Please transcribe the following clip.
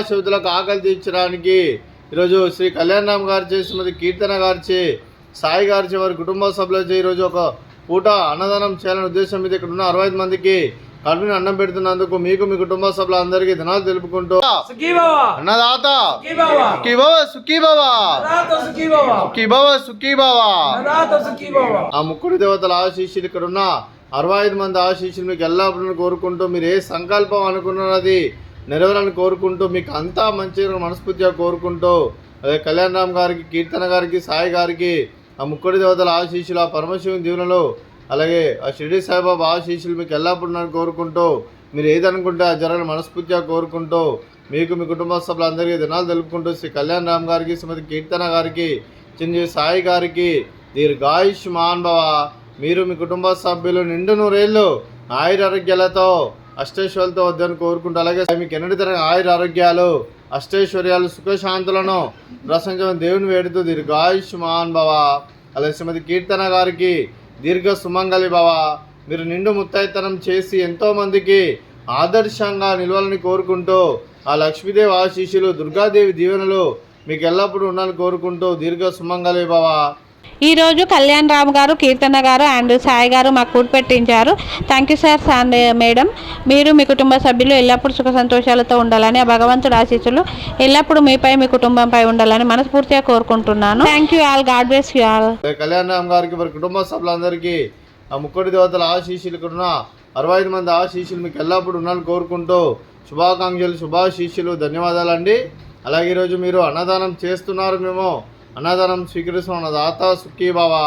నిరాశ్రితులకు ఆకలి తీర్చడానికి ఈరోజు శ్రీ కళ్యాణ్ రామ్ గారిచే, శ్రీమతి కీర్తన గారిచే, సాయి గారిచే, వారి కుటుంబ సభ్యులచే ఈరోజు ఒక పూట అన్నదానం చేయాలనే ఉద్దేశం మీద ఇక్కడ ఉన్న 65 మందికి కడుపుని అన్నం పెడుతున్నందుకు మీకు మీ కుటుంబ సభ్యులందరికీ ధనాలు తెలుపుకుంటూ అన్నదాత ఆ ముక్కుడి దేవతల ఆశీస్సులు ఇక్కడ ఉన్న 65 మంది ఆశీస్సులు మీకు ఎల్లప్పుడూ కోరుకుంటూ మీరు ఏ సంకల్పం అనుకున్నది నెరవేరాలని కోరుకుంటూ మీకు అంతా మంచిగా మనస్ఫూర్తిగా కోరుకుంటూ అదే కళ్యాణ్ రామ్ గారికి, కీర్తన గారికి, సాయి గారికి ఆ ముక్కుడి దేవతల ఆశీస్సులు, ఆ పరమశివుని దీవెనలు, అలాగే ఆ షిరిడి సాయిబాబా ఆశీస్సులు మీకు ఎల్లప్పుడూ కోరుకుంటూ మీరు ఏదనుకుంటే ఆ జరగని మనస్ఫూర్తిగా కోరుకుంటూ మీకు మీ కుటుంబ సభ్యులందరికీ దినాలు తెలుపుకుంటూ శ్రీ కళ్యాణ్ రామ్ గారికి, శ్రీమతి కీర్తన గారికి, చిరంజీవి సాయి గారికి దీర్ఘాయుష్మాన్ భవ. మీరు మీ కుటుంబ సభ్యులు నిండు నూరేళ్ళు ఆయురారోగ్యాలతో అష్టైశ్వర్యాలతో వద్దని కోరుకుంటూ, అలాగే మీకు ఎన్నటి తరగతి ఆయురారోగ్యాలు, అష్టైశ్వర్యాలు, సుఖశాంతులను ప్రసంగం దేవుని వేడుతూ దీర్ఘాయుష్మాన్ భవ. అలాగే శ్రీమతి కీర్తన గారికి దీర్ఘ సుమంగళి భవ. మీరు నిండు ముత్తైతనం చేసి ఎంతోమందికి ఆదర్శంగా నిలవాలని కోరుకుంటూ ఆ లక్ష్మీదేవి ఆశీస్సులు, దుర్గాదేవి దీవెనలు మీకు ఎల్లప్పుడూ ఉండాలని కోరుకుంటూ దీర్ఘ సుమంగళి భవ. ఈరోజు కళ్యాణ్ రామ్ గారు, కీర్తన గారు అండ్ సాయి గారు మాకు ఫుడ్ పెట్టించారు. Thank you sir and madam. మీరు మీ కుటుంబ సభ్యులు ఎల్లప్పుడూ సుఖ సంతోషాలతో ఉండాలని, ఆ భగవంతుడు ఆశీస్సులు ఎల్లప్పుడూ మీపై, మీ కుటుంబంపై ఉండాలని మనస్ఫూర్తిగా కోరుకుంటున్నాను. Thank you all. God bless you all. Kalyan Ram గారికి, వారి కుటుంబ సభ్యులందరికీ ఆ ముక్కోటి దేవతల ఆశీస్సులు ఇక్కడ ఉన్న 65 మంది ఆశీస్సులు మీకు ఎల్లప్పుడూ ఉండాలని కోరుకుంటూ శుభాకాంక్షలు, శుభాశీస్సులు, ధన్యవాదాలండి. అలాగే ఈరోజు మీరు అన్నదానం చేస్తున్నారు, మేము అన్నదానం స్వీకరిస్తున్న దాత సుఖీ బాబా.